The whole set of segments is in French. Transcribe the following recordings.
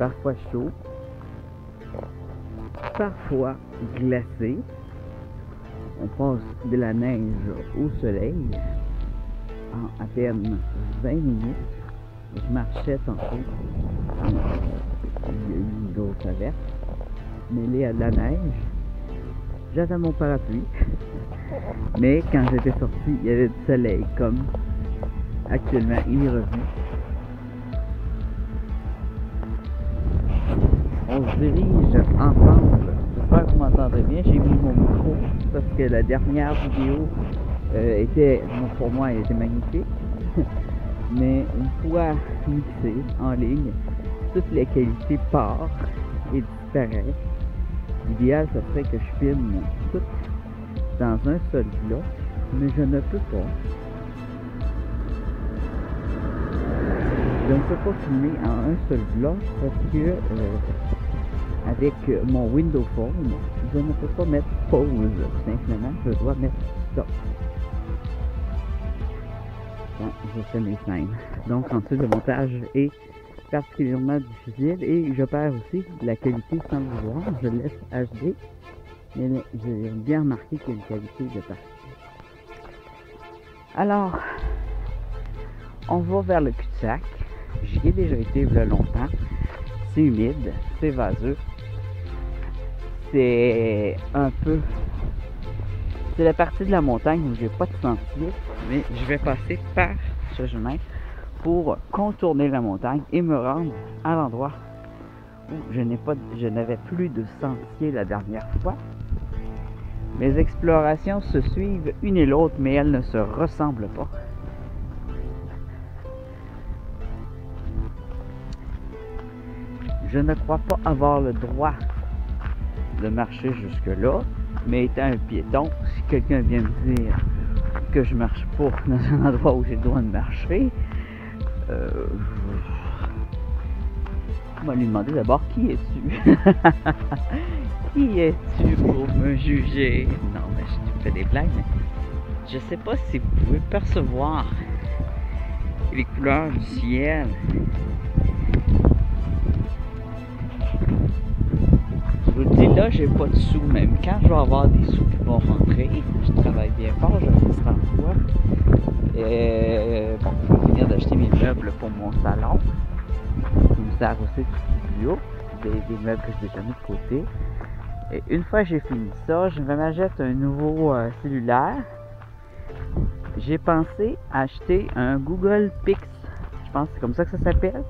parfois chaud, parfois glacé. On passe de la neige au soleil en à peine 20 minutes. Je marchais tantôt, il y a eu d'autres averses, mêlées à de la neige. J'avais mon parapluie, mais quand j'étais sorti, il y avait du soleil, comme actuellement il est revenu. On se dirige ensemble. J'espère que vous m'entendrez bien. J'ai mis mon micro parce que la dernière vidéo pour moi, elle était magnifique. Mais une fois mixée en ligne, toutes les qualités partent et disparaissent. L'idéal, ce serait que je filme tout dans un seul bloc, mais je ne peux pas. Je ne peux pas filmer en un seul bloc parce que avec mon Windows Phone, je ne peux pas mettre pause, tout simplement, je dois mettre stop quand je fais mes scènes. Donc ensuite le montage est particulièrement difficile et je perds aussi la qualité sans le vouloir. Je laisse HD, mais j'ai bien remarqué qu'il y a une qualité de partie. Alors, on va vers le cul-de-sac. J'y ai déjà été il y a longtemps. C'est humide, c'est vaseux. C'est un peu... C'est la partie de la montagne où j'ai pas de sentier, mais je vais passer par ce chemin pour contourner la montagne et me rendre à l'endroit où je n'avais plus de sentier la dernière fois. Mes explorations se suivent une et l'autre, mais elles ne se ressemblent pas. Je ne crois pas avoir le droit de marcher jusque-là, mais étant un piéton, si quelqu'un vient me dire que je marche pas dans un endroit où j'ai le droit de marcher, on va lui demander d'abord qui es-tu? Qui es-tu pour me juger? Non, mais je fais des blagues, mais je sais pas si vous pouvez percevoir les couleurs du ciel. Je vous le dis, là, j'ai pas de sous, même quand je vais avoir des sous qui vont rentrer, je travaille bien fort, je vais faire emploi. Bon, je vais finir d'acheter mes meubles pour mon salon. Qui me sert aussi de studio, des meubles que j'ai déjà mis de côté. Et une fois que j'ai fini ça, je vais m'acheter un nouveau cellulaire. J'ai pensé acheter un Google Pix. Je pense que c'est comme ça que ça s'appelle.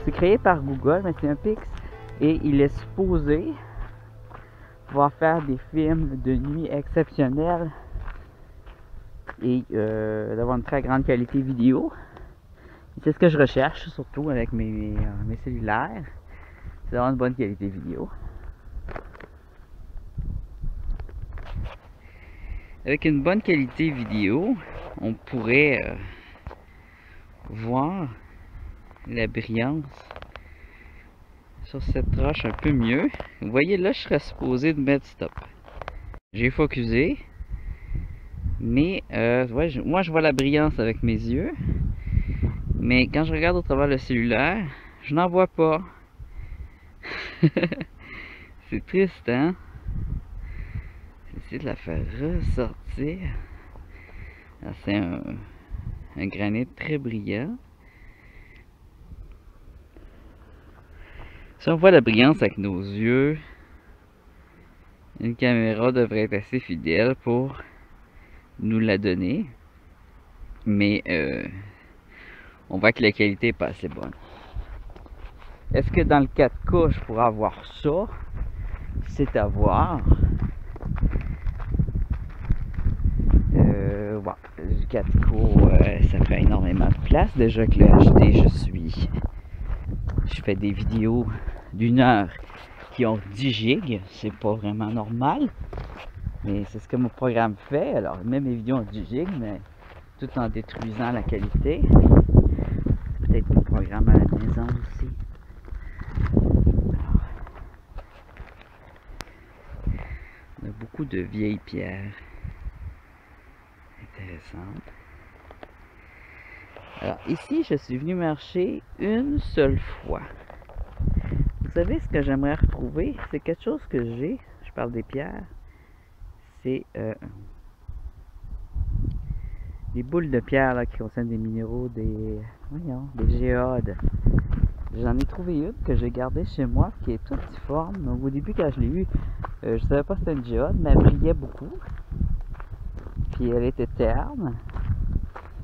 C'est créé par Google, mais c'est un Pix. Et il est supposé pouvoir faire des films de nuit exceptionnels et d'avoir une très grande qualité vidéo. C'est ce que je recherche, surtout avec mes cellulaires. C'est d'avoir une bonne qualité vidéo. Avec une bonne qualité vidéo, on pourrait voir la brillance sur cette roche un peu mieux. Vous voyez, là, je serais supposé de mettre stop. J'ai focusé, mais ouais, moi, je vois la brillance avec mes yeux, mais quand je regarde au travers le cellulaire, je n'en vois pas. C'est triste, hein? J'essaie de la faire ressortir. C'est un granit très brillant. Si on voit la brillance avec nos yeux, une caméra devrait être assez fidèle pour nous la donner. Mais on voit que la qualité n'est pas assez bonne. Est-ce que dans le 4K, je pourrais avoir ça? C'est à voir. Bon, le 4K, ça fait énormément de place. Déjà que le HD, je fais des vidéos d'1 heure qui ont 10 gigs. C'est pas vraiment normal. Mais c'est ce que mon programme fait. Alors, même mes vidéos ont 10 gigs, mais tout en détruisant la qualité. Peut-être mon programme à la maison aussi. Alors, on a beaucoup de vieilles pierres intéressantes. Alors ici, je suis venu marcher une seule fois. savez, ce que j'aimerais retrouver, c'est quelque chose que j'ai. Je parle des pierres. C'est des boules de pierre là, qui contiennent des minéraux, des géodes. J'en ai trouvé une que j'ai gardée chez moi, qui est toute difforme. Donc au début, quand je l'ai eue, je savais pas que c'était une géode, mais elle brillait beaucoup. Puis elle était terne.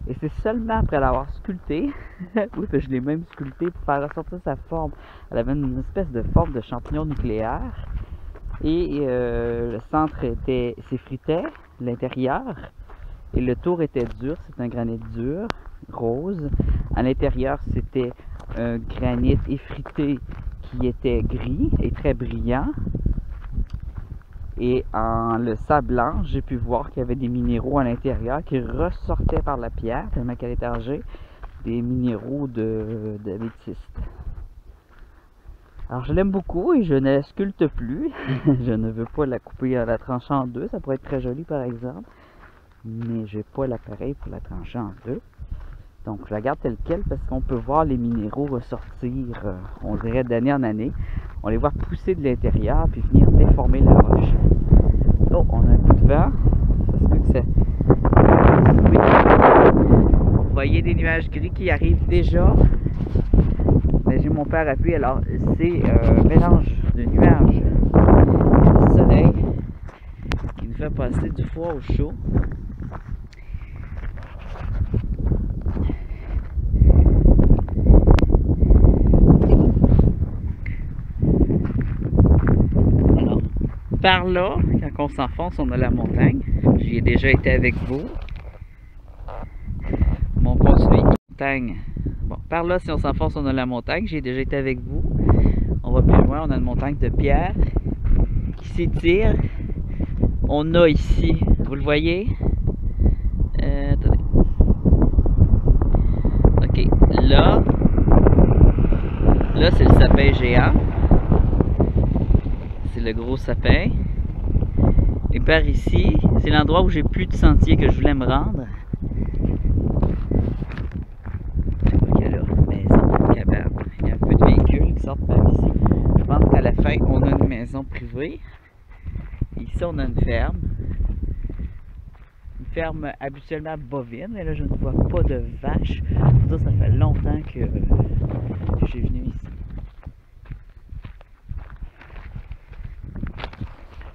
Et c'est seulement après l'avoir sculptée, oui, je l'ai même sculptée pour faire ressortir sa forme. Elle avait une espèce de forme de champignon nucléaire. Et le centre s'effritait, l'intérieur. Et le tour était dur, c'est un granit dur, rose. À l'intérieur, c'était un granit effrité qui était gris et très brillant. Et en le sablant, j'ai pu voir qu'il y avait des minéraux à l'intérieur qui ressortaient par la pierre, tellement qu'elle était âgée, des minéraux d'améthyste. Alors je l'aime beaucoup et je ne la sculpte plus. Je ne veux pas la couper, la trancher en deux, ça pourrait être très joli par exemple. Mais j'ai pas l'appareil pour la trancher en deux. Donc je la garde telle quelle parce qu'on peut voir les minéraux ressortir, on dirait d'année en année. On les voit pousser de l'intérieur puis venir déformer la roche. Oh, on a un coup de vent. Ça se peut que c'est... Oui. Vous voyez des nuages gris qui arrivent déjà. Mais j'ai mon parapluie, alors c'est un mélange de nuages. Le soleil qui nous fait passer du froid au chaud. Par là, quand on s'enfonce, on a la montagne. J'y ai déjà été avec vous. On continue. Montagne. Bon, par là, si on s'enfonce, on a la montagne. J'y ai déjà été avec vous. On va plus loin, on a une montagne de pierre qui s'étire. On a ici, vous le voyez? Attendez. Ok, là c'est le sapin géant. C'est le gros sapin. Et par ici, c'est l'endroit où j'ai plus de sentier que je voulais me rendre. Je crois qu'il y a là une maison, une cabane. Il y a un peu de véhicules qui sortent par ici. Je pense qu'à la fin, on a une maison privée. Et ici, on a une ferme. Une ferme habituellement bovine, mais là, je ne vois pas de vaches. Ça fait longtemps que je suis venu ici.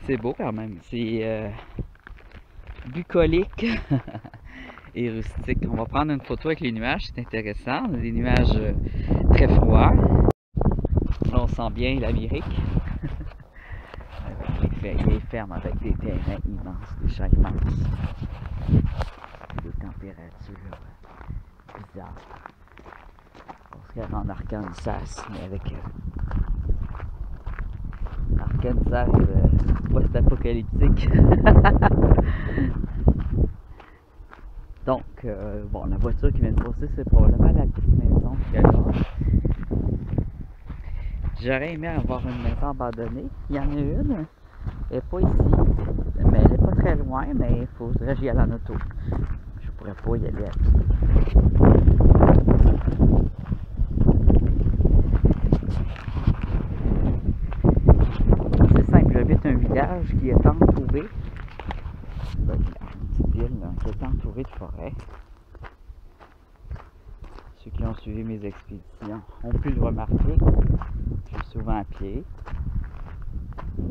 C'est beau quand même, c'est bucolique et rustique. On va prendre une photo avec les nuages, c'est intéressant. On a des nuages très froids. Là, on sent bien l'Amérique. Avec les fermes avec des terrains immenses, des champs immenses. Des températures bizarres. On serait en Arkansas, mais avec Arkansas post-apocalyptique. Donc, bon, la voiture qui vient de passer, c'est probablement la petite maison qu'il y a là. J'aurais aimé avoir une maison abandonnée. Il y en a une. Elle n'est pas ici. Mais elle n'est pas très loin, mais il faudrait que j'y aille en auto. Je pourrais pas y aller à pied. C'est simple, j'habite un village qui est entouré. Une petite ville là, qui est entourée de forêts. Ceux qui ont suivi mes expéditions ont pu le remarquer. Je suis souvent à pied.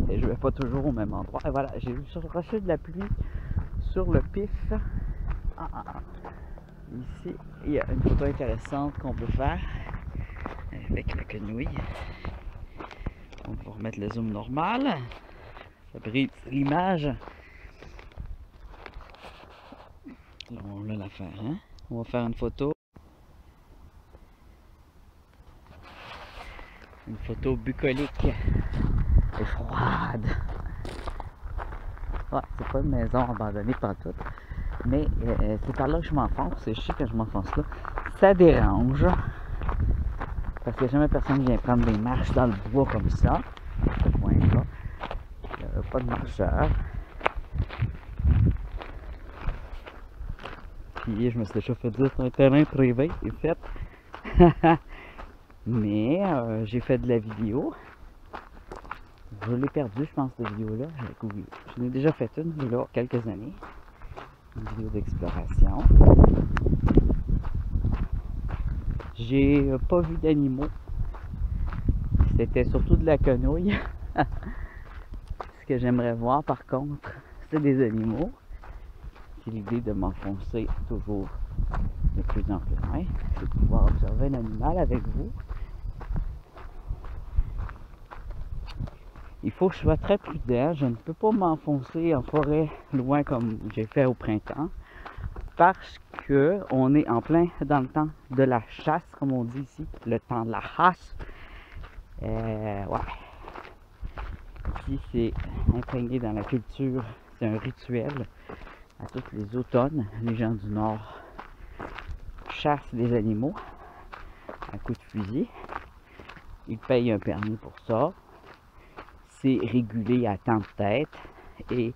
Et je ne vais pas toujours au même endroit. Et voilà, j'ai eu chercher de la pluie sur le pif. Ici, il y a une photo intéressante qu'on peut faire avec la quenouille. On va remettre le zoom normal. Ça brise l'image. Là, on va la faire, hein? On va faire une photo. Une photo bucolique et froide. Ouais, c'est pas une maison abandonnée pantoute. Mais c'est par là que je m'enfonce. Et je sais que je m'enfonce là. Ça dérange. Parce qu'il n'y a jamais personne qui vient prendre des marches dans le bois comme ça. Ce coin-là. Il n'y a pas de marcheurs. Puis je me suis déjà fait dire c'est un terrain privé. C'est fait. Mais j'ai fait de la vidéo. Je l'ai perdu, je pense, cette vidéo-là. Je l'ai déjà fait une, il y a quelques années. Une vidéo d'exploration. J'ai pas vu d'animaux. C'était surtout de la quenouille. Ce que j'aimerais voir, par contre, c'est des animaux. C'est l'idée de m'enfoncer toujours de plus en plus loin. C'est de pouvoir observer un animal avec vous. Il faut que je sois très prudent. Je ne peux pas m'enfoncer en forêt loin comme j'ai fait au printemps. Parce que on est en plein dans le temps de la chasse, comme on dit ici. Le temps de la chasse. Ouais. Ici, c'est imprégné dans la culture. C'est un rituel. À tous les automnes, les gens du Nord chassent des animaux à coups de fusil. Ils payent un permis pour ça. C'est régulé à temps de tête et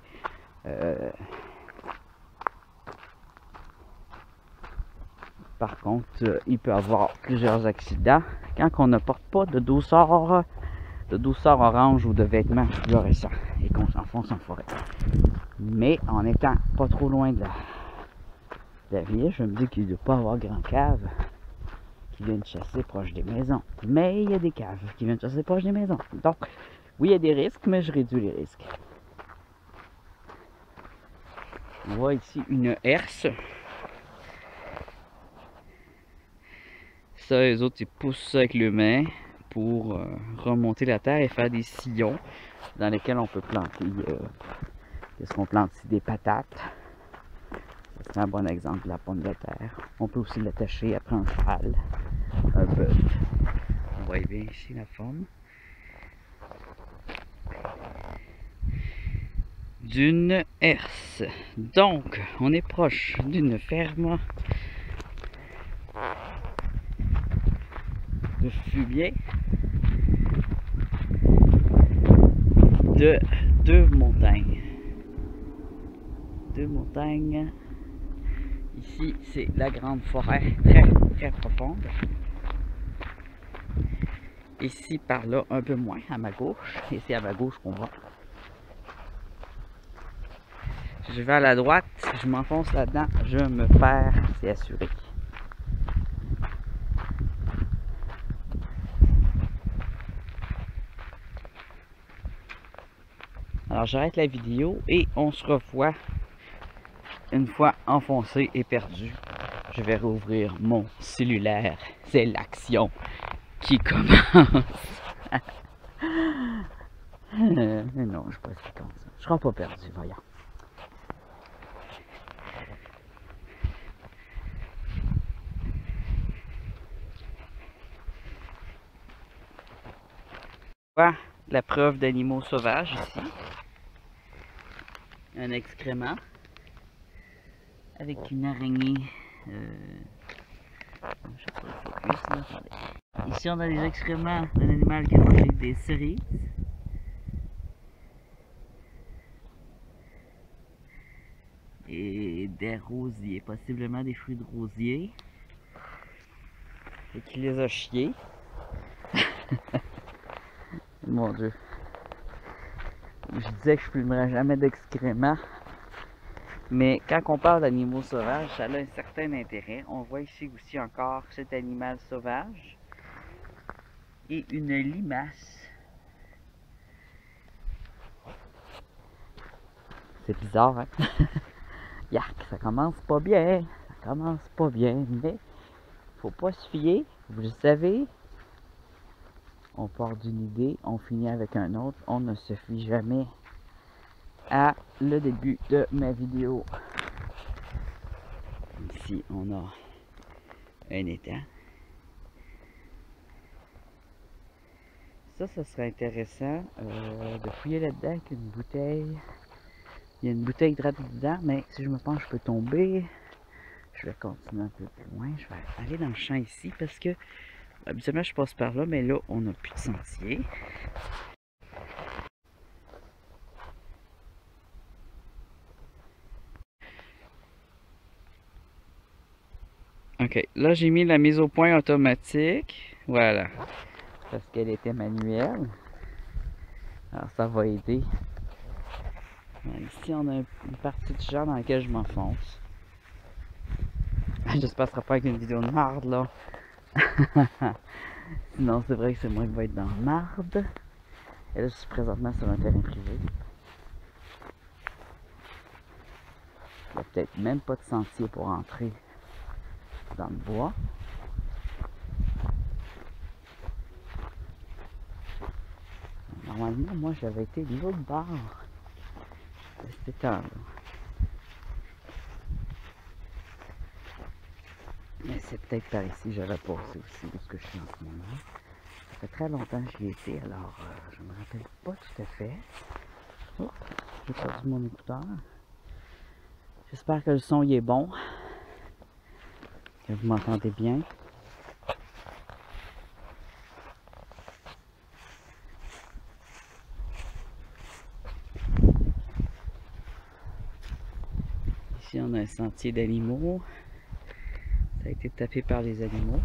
par contre, il peut y avoir plusieurs accidents quand on ne porte pas de douceur orange ou de vêtements fluorescents et qu'on s'enfonce en forêt. Mais en étant pas trop loin de la ville, je me dis qu'il ne doit pas avoir grand cave qui viennent chasser proche des maisons. Mais il y a des caves qui viennent chasser proche des maisons. Donc, oui, il y a des risques, mais je réduis les risques. On voit ici une herse. Ça, les autres, ils poussent ça avec les mains pour remonter la terre et faire des sillons dans lesquels on peut planter. Qu'est-ce qu'on plante ici? Des patates. C'est un bon exemple de la pomme de terre. On peut aussi l'attacher après un cheval, un bœuf. On voit bien ici la forme d'une herse. Donc, on est proche d'une ferme de fumier de deux montagnes. Deux montagnes. Ici, c'est la grande forêt très très profonde. Ici, par là, un peu moins à ma gauche. Et c'est à ma gauche qu'on voit. Je vais à la droite, je m'enfonce là-dedans, je me perds, c'est assuré. Alors j'arrête la vidéo et on se revoit une fois enfoncé et perdu. Je vais rouvrir mon cellulaire. C'est l'action qui commence. Non, je ne suis pas si comme ça. Je ne serai pas perdu, voyons. Voilà la preuve d'animaux sauvages ici. Un excrément avec une araignée. Je sais pas, c'est là, attendez. Ici on a des excréments d'un animal qui a mangé des cerises. Et des rosiers, possiblement des fruits de rosier. Et qui les a chiés. Mon Dieu. Je disais que je ne filmerais jamais d'excréments. Mais quand on parle d'animaux sauvages, ça a un certain intérêt. On voit ici aussi encore cet animal sauvage. Et une limace. C'est bizarre, hein? Yark, ça commence pas bien. Ça commence pas bien, mais faut pas se fier. Vous le savez. On part d'une idée, on finit avec un autre. On ne se fie jamais à le début de ma vidéo. Ici, on a un étang. Ça serait intéressant de fouiller là-dedans avec une bouteille. Il y a une bouteille hydratée dedans, mais si je me penche, je peux tomber. Je vais continuer un peu plus loin. Je vais aller dans le champ ici parce que habituellement, je passe par là, mais là, on n'a plus de sentier. Ok, là, j'ai mis la mise au point automatique. Voilà. Parce qu'elle était manuelle. Alors ça va aider. Ici on a une partie de champ dans laquelle je m'enfonce. J'espère que ce sera pas avec une vidéo de marde là. Sinon c'est vrai que c'est moi qui vais être dans marde. Et là je suis présentement sur un terrain privé. Il n'y a peut-être même pas de sentier pour entrer dans le bois. Normalement, moi j'avais été de l'autre bord de cet étang-là. Mais c'est peut-être par ici que j'avais passé aussi, où que je suis en ce moment. Ça fait très longtemps que j'y étais, alors je me rappelle pas tout à fait. Oh, j'ai perdu mon écouteur. J'espère que le son y est bon, que vous m'entendez bien. Ici on a un sentier d'animaux. Ça a été tapé par les animaux.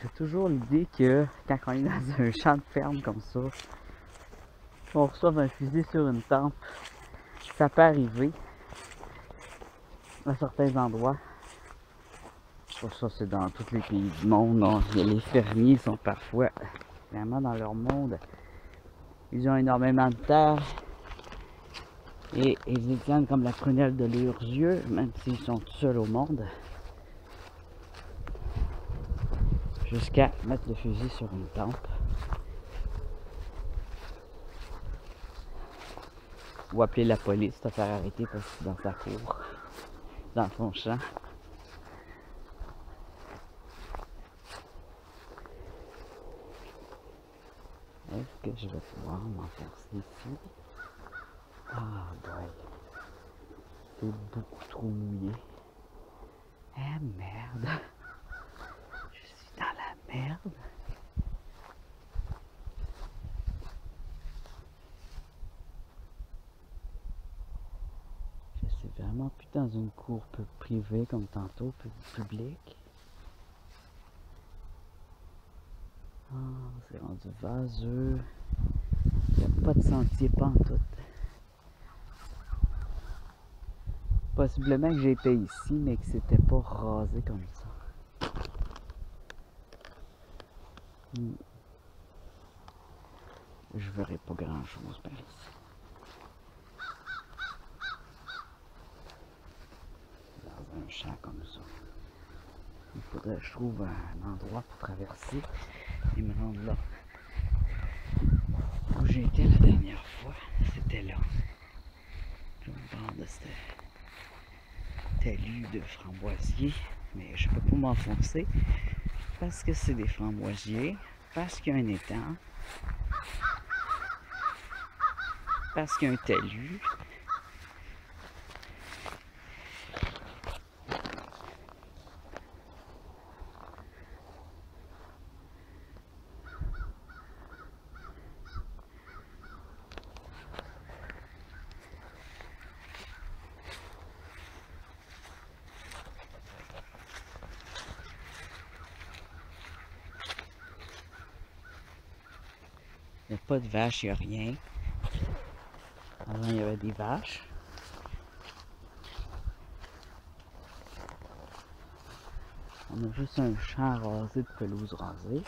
J'ai toujours l'idée que quand on est dans un champ de ferme comme ça, on reçoit un fusil sur une tempe, ça peut arriver à certains endroits. Pour ça, c'est dans tous les pays du monde. Les fermiers sont parfois vraiment dans leur monde. Ils ont énormément de terre et ils y tiennent comme la prunelle de leurs yeux, même s'ils sont tout seuls au monde. Jusqu'à mettre le fusil sur une tempe. Ou appeler la police, te faire arrêter parce que c'est dans sa cour, dans son champ. Est-ce que je vais pouvoir m'enfoncer ici? Ah boy. C'est beaucoup trop mouillé. Ah merde. Je suis dans la merde. Je suis vraiment plus dans une cour privée comme tantôt, publique. Ah, c'est rendu vaseux. Il n'y a pas de sentier pantoute. Possiblement que j'étais ici, mais que c'était pas rasé comme ça. Je verrai pas grand chose par ici. Dans un champ comme ça. Il faudrait que je trouve un endroit pour traverser et me rendre là. Où j'étais la dernière fois, c'était là. Au bord de ce talus de framboisiers. Mais je peux pas m'enfoncer parce que c'est des framboisiers, parce qu'il y a un étang, parce qu'il y a un talus. Il n'y a pas de vaches, il n'y a rien. Avant, il y avait des vaches. On a juste un champ rasé de pelouse rasée.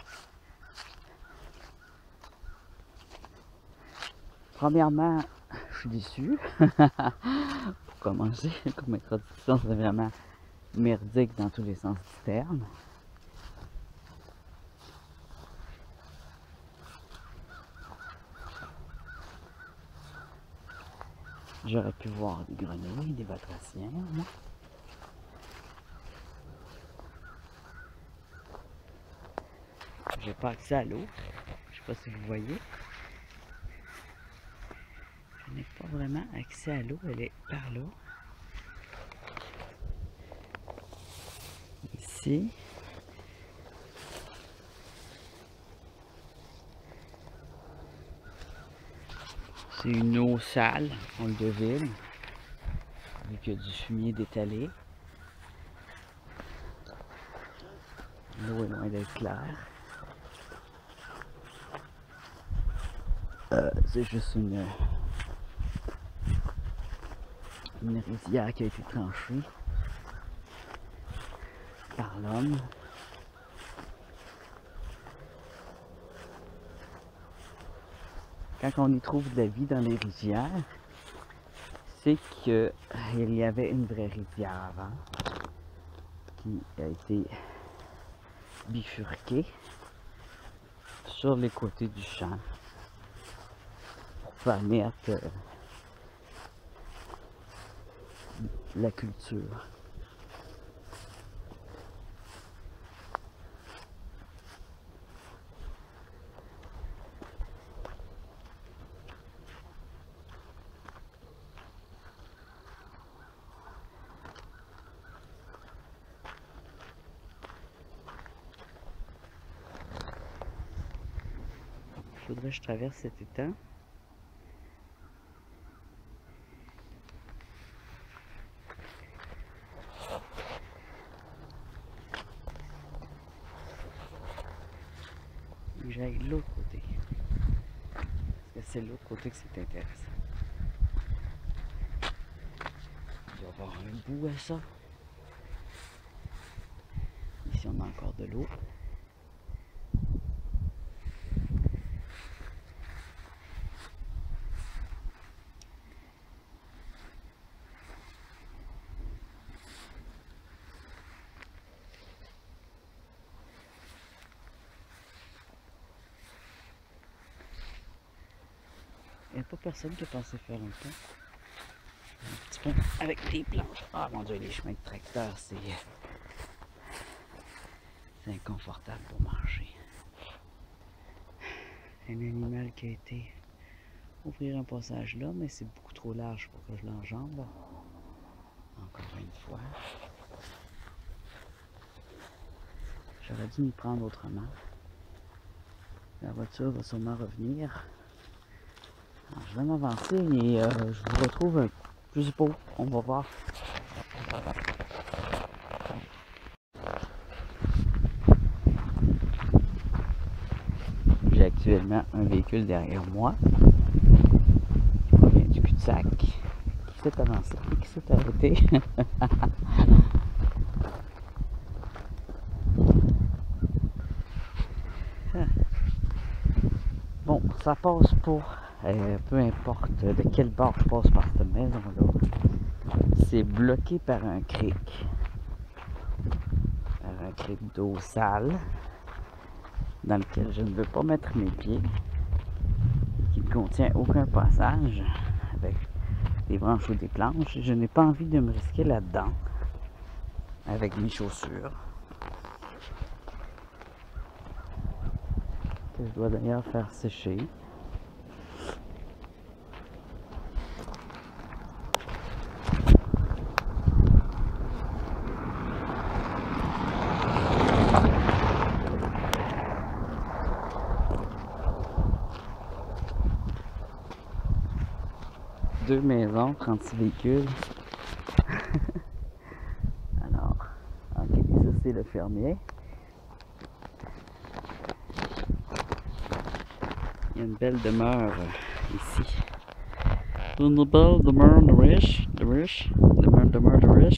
Premièrement, je suis déçu. Pour commencer, comme introduction, c'est vraiment merdique dans tous les sens du terme. J'aurais pu voir des grenouilles, des batraciens, moi. J'ai pas accès à l'eau. Je sais pas si vous voyez. Je n'ai pas vraiment accès à l'eau. Elle est par là. ici. C'est une eau sale, on le devine, vu qu'il y a du fumier d'étalé. L'eau est loin d'être claire. C'est juste une rizière qui a été tranchée par l'homme. Quand on y trouve de la vie dans les rizières, c'est qu'il y avait une vraie rizière avant qui a été bifurquée sur les côtés du champ pour permettre la culture. Il faudrait que je traverse cet étang. Et j'aille de l'autre côté. Parce que c'est de l'autre côté que c'est intéressant. Il doit y avoir un bout à ça. Ici on a encore de l'eau. Il n'y a pas personne qui a pensé faire un pont. Un petit pont avec des planches. Ah mon dieu, les chemins de tracteur, c'est inconfortable pour marcher. Un animal qui a été ouvrir un passage là, mais c'est beaucoup trop large pour que je l'enjambe. Encore une fois. J'aurais dû m'y prendre autrement. La voiture va sûrement revenir. Alors, je vais m'avancer et je vous retrouve plus beau. On va voir. J'ai actuellement un véhicule derrière moi qui provient du cul-de-sac, qui s'est avancé et qui s'est arrêté. Bon, ça passe pour peu importe de quel bord je passe par cette maison-là. C'est bloqué par un cric. Par un cric d'eau sale dans lequel je ne veux pas mettre mes pieds et qui ne contient aucun passage avec des branches ou des planches. Je n'ai pas envie de me risquer là-dedans avec mes chaussures. Que je dois d'ailleurs faire sécher. Deux maisons, 36 véhicules. Alors, ok, ça c'est le fermier. Il y a une belle demeure ici. Une belle demeure de riche, demeure de riche.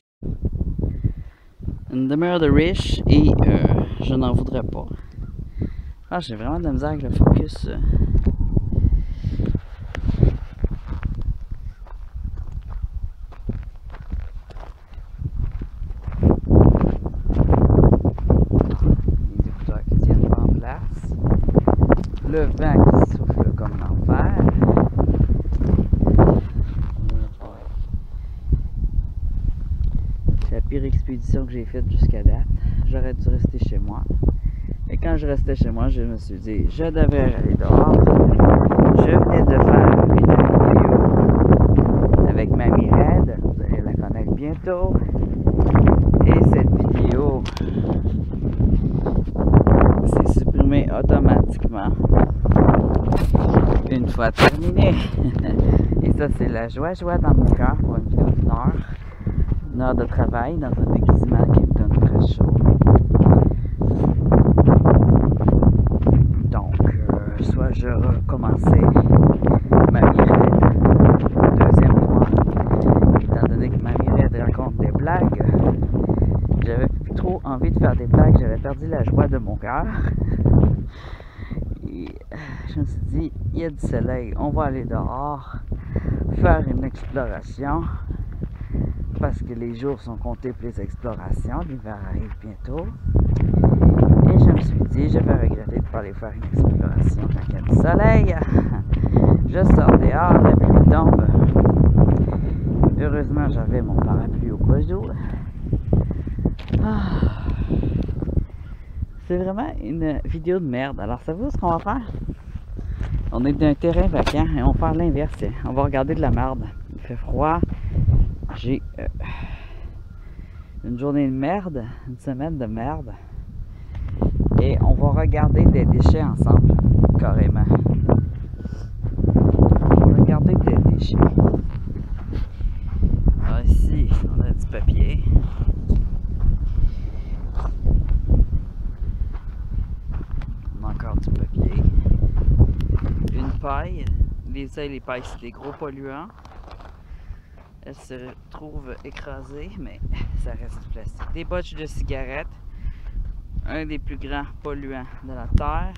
Une demeure de riche et je n'en voudrais pas. Ah, j'ai vraiment de la misère avec le focus. Le vent qui souffle comme l'enfer. C'est la pire expédition que j'ai faite jusqu'à date. J'aurais dû rester chez moi. Et quand je restais chez moi, je me suis dit, je devrais aller dehors. Je venais de faire une vidéo avec Mamie Red. Vous allez la connaître bientôt. Et cette vidéo soit terminé. Et ça, c'est la joie dans mon cœur pour une vidéo d'une heure de travail dans un déguisement qui me donne très chaud. Donc, soit je recommençais ma Raid, deuxième fois, étant donné que Mamie Raid raconte des blagues, j'avais plus trop envie de faire des blagues, j'avais perdu la joie de mon cœur. Et je me suis dit, il y a du soleil, on va aller dehors, faire une exploration, parce que les jours sont comptés pour les explorations, l'hiver arrive bientôt. Et je me suis dit, je vais regretter de ne pas aller faire une exploration quand il y a du soleil. Je sors dehors, la pluie tombe. Heureusement, j'avais mon parapluie au cas où. C'est vraiment une vidéo de merde. Alors, savez-vous ce qu'on va faire? On est dans un terrain vacant et on va faire l'inverse. On va regarder de la merde. Il fait froid. J'ai une journée de merde, une semaine de merde. Et on va regarder des déchets ensemble, carrément. On va regarder des déchets. Alors ici, on a du papier. On a encore du papier. Une paille. Les pailles, c'est des gros polluants. Elles se retrouvent écrasées, mais ça reste du plastique. Des botches de cigarettes. Un des plus grands polluants de la Terre.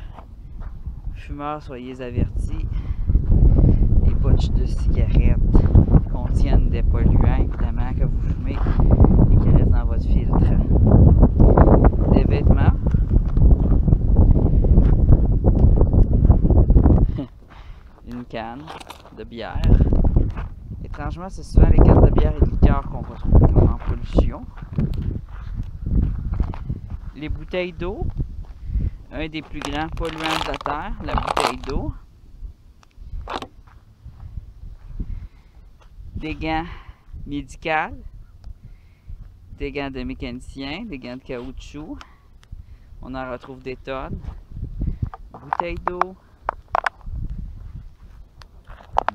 Fumeurs, soyez avertis. Les botches de cigarettes contiennent des polluants, évidemment, que vous fumez et qui restent dans votre filtre. Des vêtements. Une canne de bière. Étrangement, c'est souvent les cannes de bière et de liqueur qu'on retrouve en pollution. Les bouteilles d'eau, un des plus grands polluants de la Terre, la bouteille d'eau. Des gants médicaux, des gants de mécanicien, des gants de caoutchouc. On en retrouve des tonnes. Bouteilles d'eau,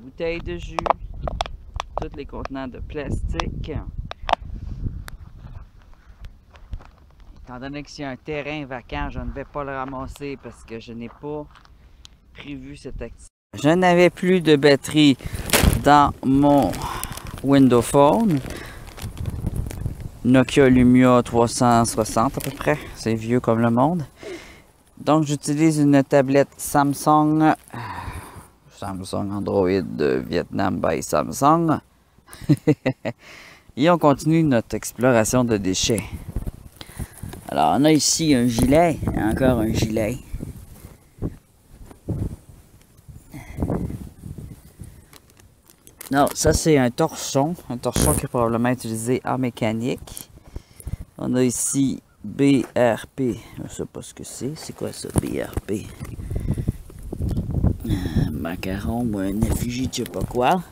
bouteilles de jus, tous les contenants de plastique. Étant donné que c'est un terrain vacant, je ne vais pas le ramasser parce que je n'ai pas prévu cette activité. Je n'avais plus de batterie dans mon Windows Phone. Nokia Lumia 360 à peu près. C'est vieux comme le monde. Donc j'utilise une tablette Samsung. Samsung Android Vietnam by Samsung. Et on continue notre exploration de déchets. Alors, on a ici un gilet, encore un gilet. Non, ça c'est un torchon qui est probablement utilisé en mécanique. On a ici BRP, je ne sais pas ce que c'est quoi ça, BRP? Macaron ou un effigie, je sais pas quoi.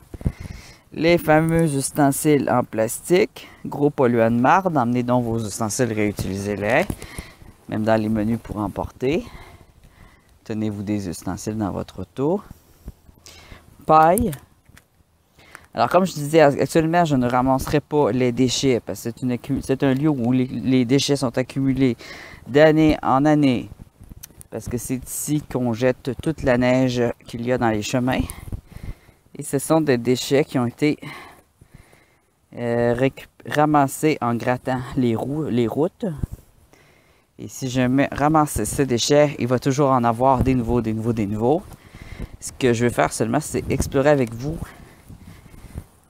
Les fameux ustensiles en plastique, gros polluants de marde, emmenez donc vos ustensiles, réutilisez-les, même dans les menus pour emporter. Tenez-vous des ustensiles dans votre auto. Paille. Alors comme je disais, actuellement je ne ramasserai pas les déchets parce que c'est un lieu où les déchets sont accumulés d'année en année. Parce que c'est ici qu'on jette toute la neige qu'il y a dans les chemins. Et ce sont des déchets qui ont été ramassés en grattant les routes. Et si je ramasse ces déchets, il va toujours en avoir des nouveaux. Ce que je vais faire seulement, c'est explorer avec vous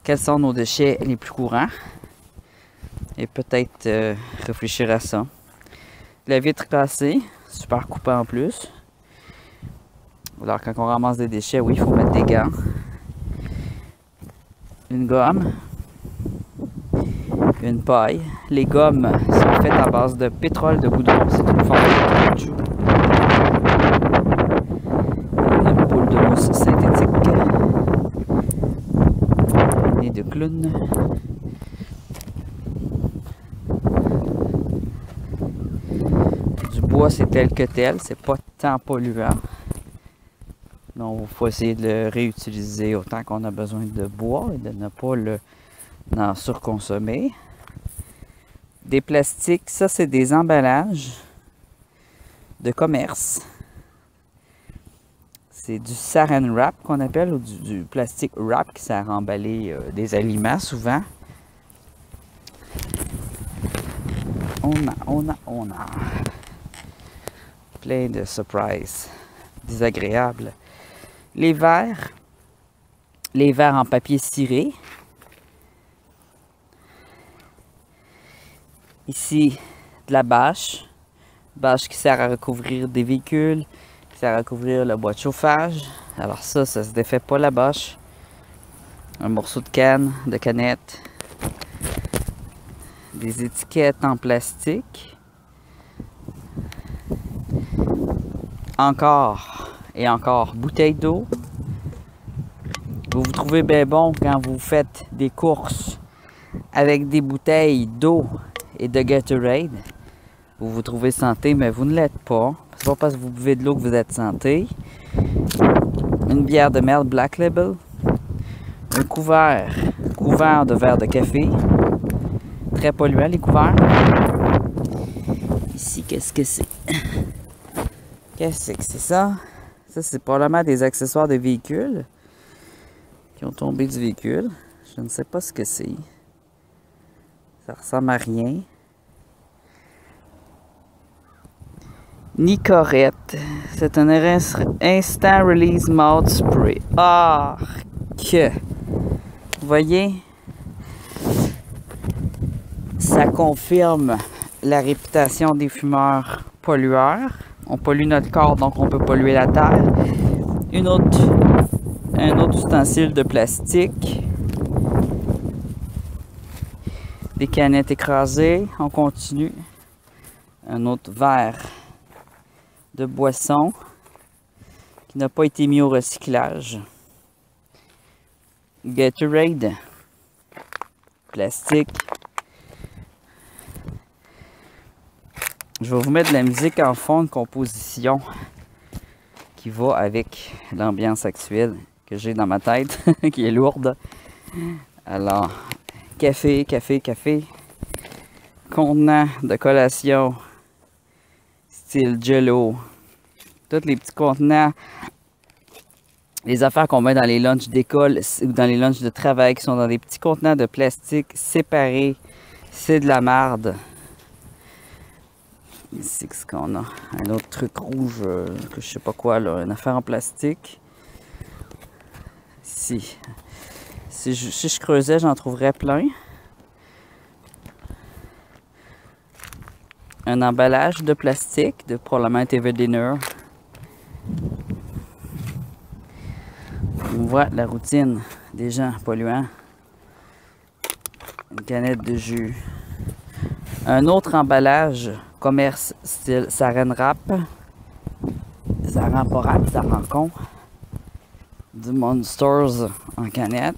quels sont nos déchets les plus courants. Et peut-être réfléchir à ça. La vitre cassée, super coupée en plus. Alors quand on ramasse des déchets, oui, il faut mettre des gants. Une gomme, une paille. Les gommes sont faites à base de pétrole de goudron. C'est une forme de caoutchouc. Une boule de mousse synthétique. Et de clown. Du bois, c'est tel que tel. C'est pas tant polluant. Donc, il faut essayer de le réutiliser autant qu'on a besoin de bois et de ne pas en surconsommer. Des plastiques, ça c'est des emballages de commerce. C'est du saran wrap qu'on appelle, ou du plastique wrap qui sert à emballer des aliments souvent. On a plein de surprises désagréables. Les verres en papier ciré. Ici, de la bâche qui sert à recouvrir des véhicules, qui sert à recouvrir le bois de chauffage. Alors ça se défait pas la bâche. Un morceau de canette, des étiquettes en plastique. Encore et encore, bouteilles d'eau. Vous vous trouvez bien bon quand vous faites des courses avec des bouteilles d'eau et de Gatorade. Vous vous trouvez santé, mais vous ne l'êtes pas. C'est pas parce que vous buvez de l'eau que vous êtes santé. Une bière de merde Black Label. Un couvert de verre de café. Très polluant les couverts. Ici, qu'est-ce que c'est? Qu'est-ce que c'est ça? Ça, c'est probablement des accessoires de véhicules qui ont tombé du véhicule. Je ne sais pas ce que c'est. Ça ressemble à rien. Nicorette. C'est un instant release mouth spray. Ah! Que! Vous voyez? Ça confirme la réputation des fumeurs pollueurs. On pollue notre corps, donc on peut polluer la terre. Un autre ustensile de plastique. Des canettes écrasées. On continue. Un autre verre de boisson qui n'a pas été mis au recyclage. Gatorade. Plastique. Je vais vous mettre de la musique en fond de composition qui va avec l'ambiance actuelle que j'ai dans ma tête, qui est lourde. Alors, café. Contenant de collation, style Jello. Tous les petits contenants, les affaires qu'on met dans les lunchs d'école ou dans les lunchs de travail qui sont dans des petits contenants de plastique séparés, c'est de la marde. Ici, ce qu'on a? Un autre truc rouge, que je sais pas quoi, là, une affaire en plastique. Ici. Si je creusais, j'en trouverais plein. Un emballage de plastique, de probablement TV Dinner. On voit la routine des gens polluants. Une canette de jus. Un autre emballage commerce style saran wrap. Ça rend pas rap, ça rend con. Du Monsters en canette.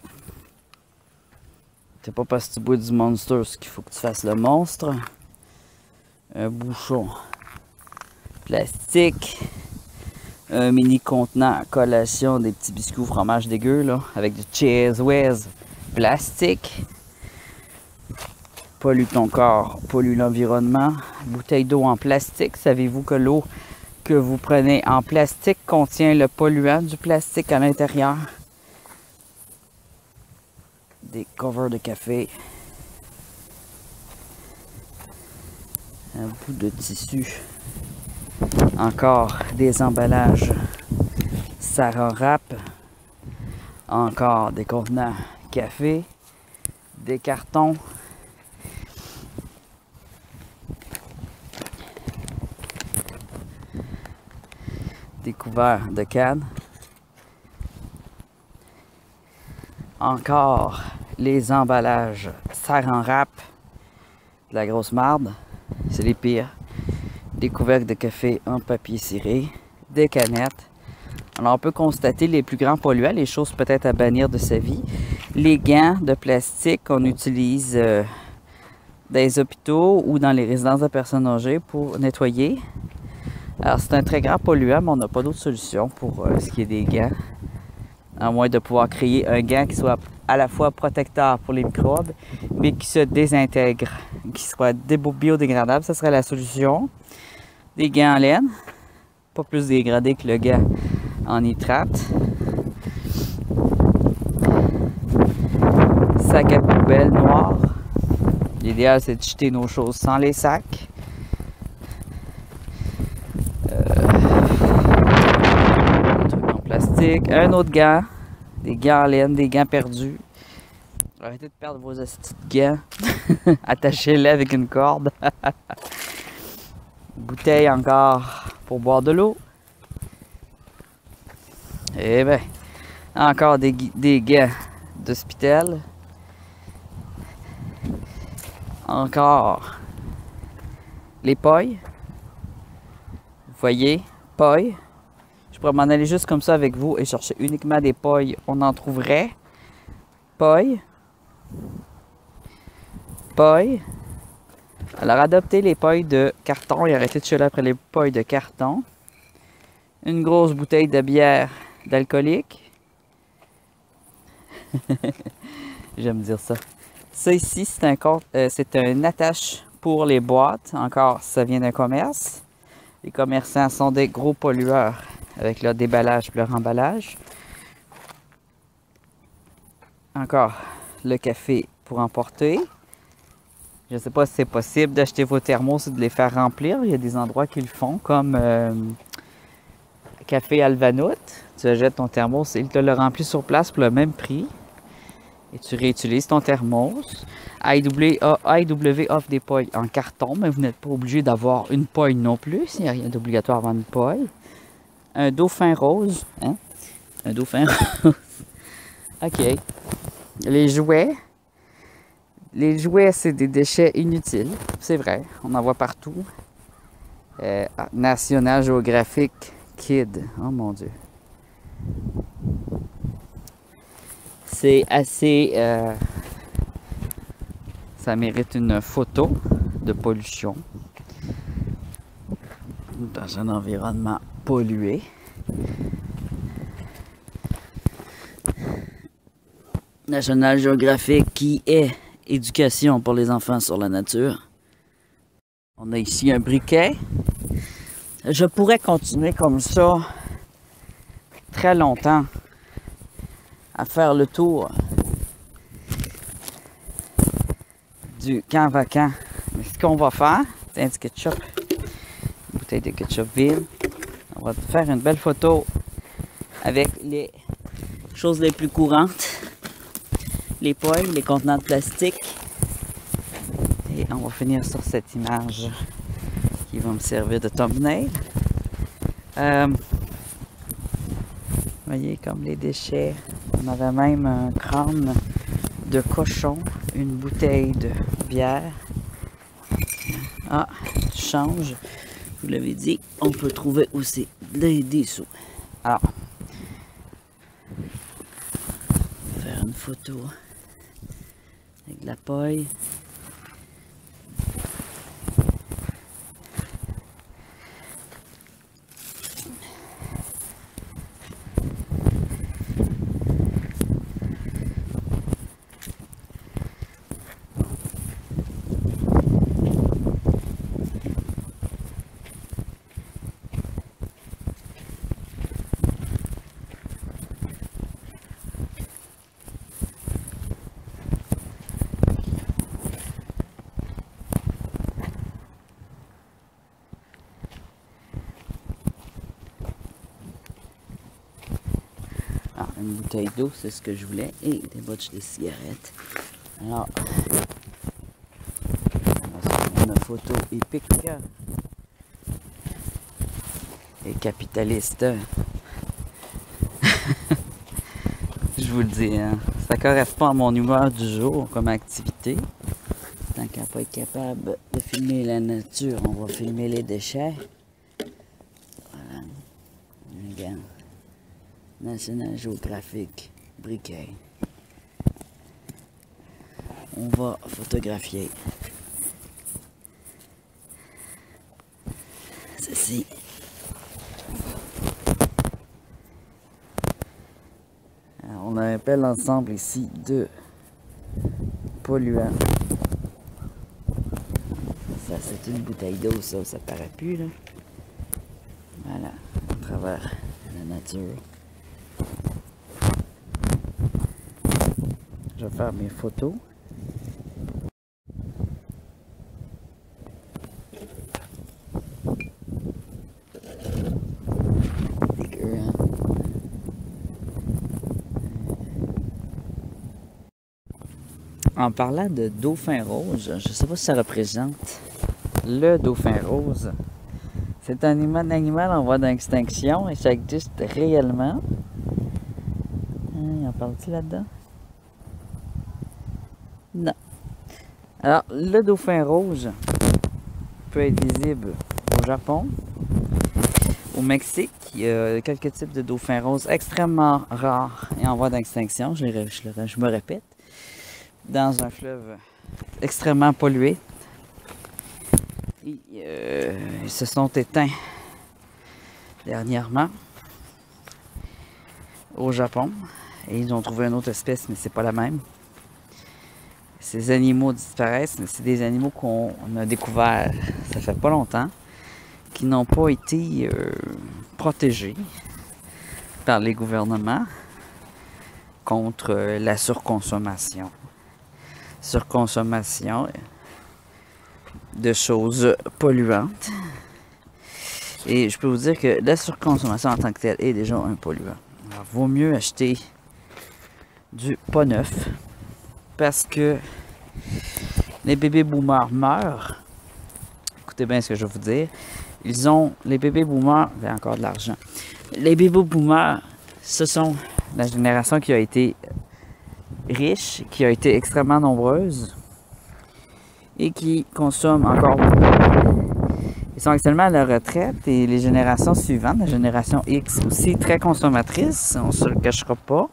C'est pas parce que tu bois du Monsters qu'il faut que tu fasses le monstre. Un bouchon plastique. Un mini contenant à collation des petits biscuits au fromage dégueu là, avec du Cheese Whiz plastique. Pollue ton corps, pollue l'environnement. Bouteille d'eau en plastique. Savez-vous que l'eau que vous prenez en plastique contient le polluant du plastique à l'intérieur? Des covers de café. Un bout de tissu. Encore des emballages saran wrap. Encore des contenants café. Des cartons. Des couverts de canne. Encore les emballages saran wrap. De la grosse marde. C'est les pires. Des couvercles de café en papier ciré. Des canettes. Alors on peut constater les plus grands polluants, les choses peut-être à bannir de sa vie. Les gants de plastique qu'on utilise dans les hôpitaux ou dans les résidences de personnes âgées pour nettoyer. Alors c'est un très grand polluant, mais on n'a pas d'autre solution pour ce qui est des gants. À moins de pouvoir créer un gant qui soit à la fois protecteur pour les microbes, mais qui se désintègre, qui soit biodégradable, ça serait la solution. Des gants en laine, pas plus dégradés que le gant en nitrate. Sac à poubelle noir. L'idéal, c'est de jeter nos choses sans les sacs. Un truc en plastique. Un autre gant. Des gants en laine, des gants perdus. Arrêtez de perdre vos astuces de gants. Attachez-les avec une corde. Bouteille encore pour boire de l'eau. Et bien, encore des gants d'hôpital. Encore les pailles. Vous voyez, pailles. Je pourrais m'en aller juste comme ça avec vous et chercher uniquement des pailles. On en trouverait. Pailles. Pailles. Alors, adoptez les pailles de carton et arrêtez de chialer après les pailles de carton. Une grosse bouteille de bière d'alcoolique. J'aime dire ça. Ça ici, c'est un attache pour les boîtes. Encore, ça vient d'un commerce. Les commerçants sont des gros pollueurs avec leur déballage et leur emballage. Encore, le café pour emporter. Je ne sais pas si c'est possible d'acheter vos thermos et de les faire remplir. Il y a des endroits qui le font, comme Café Alvanout. Tu achètes ton thermos et il te le remplit sur place pour le même prix. Et tu réutilises ton thermos. AEW offre des pailles en carton, mais vous n'êtes pas obligé d'avoir une paille non plus. Il n'y a rien d'obligatoire avant une paille. Un dauphin rose. Hein? Un dauphin rose. OK. Les jouets. Les jouets, c'est des déchets inutiles. C'est vrai, on en voit partout. National Geographic Kid. Oh mon Dieu. C'est assez... ça mérite une photo de pollution. Dans un environnement pollué. National Geographic qui est éducation pour les enfants sur la nature. On a ici un briquet. Je pourrais continuer comme ça très longtemps à faire le tour du camp vacant. Mais ce qu'on va faire, c'est un petit ketchup, une bouteille de ketchup vide. On va faire une belle photo avec les choses les plus courantes. Les poils, les contenants de plastique. Et on va finir sur cette image qui va me servir de thumbnail. Vous voyez, comme les déchets. On avait même un crâne de cochon, une bouteille de bière. Ah, change. Je vous l'avais dit, on peut trouver aussi des sous. Alors, on va faire une photo avec de la paille. Une bouteille d'eau, c'est ce que je voulais, et des botches de cigarettes. Alors, on va se prendre une photo épique et capitaliste. Je vous le dis, hein, ça correspond à mon humeur du jour comme activité. Tant qu'à pas être capable de filmer la nature, on va filmer les déchets. Voilà. Regarde. National Geographic, briquet. On va photographier ceci bel ensemble ici de polluants. Ça, c'est une bouteille d'eau, ça paraît plus, là. Voilà, à travers la nature. Je vais faire mes photos. Dégueu, hein? En parlant de dauphin rose, je ne sais pas si ça représente le dauphin rose. C'est un animal en voie d'extinction et ça existe réellement. En parle-t-il là-dedans? Non. Alors, le dauphin rose peut être visible au Japon, au Mexique. Il y a quelques types de dauphins roses extrêmement rares et en voie d'extinction, je me répète, dans un fleuve extrêmement pollué. Et, ils se sont éteints dernièrement au Japon et ils ont trouvé une autre espèce, mais c'est pas la même. Ces animaux disparaissent, mais c'est des animaux qu'on a découverts, ça fait pas longtemps, qui n'ont pas été protégés par les gouvernements contre la surconsommation. Surconsommation de choses polluantes. Et je peux vous dire que la surconsommation en tant que telle est déjà un polluant. Alors, vaut mieux acheter du pas neuf parce que les bébés boomers meurent. Écoutez bien ce que je vais vous dire. Les bébés boomers, il y a encore de l'argent. Les bébés boomers, ce sont la génération qui a été riche, qui a été extrêmement nombreuse et qui consomment encore beaucoup. Ils sont actuellement à la retraite et les générations suivantes, la génération X aussi très consommatrice, on ne se le cachera pas,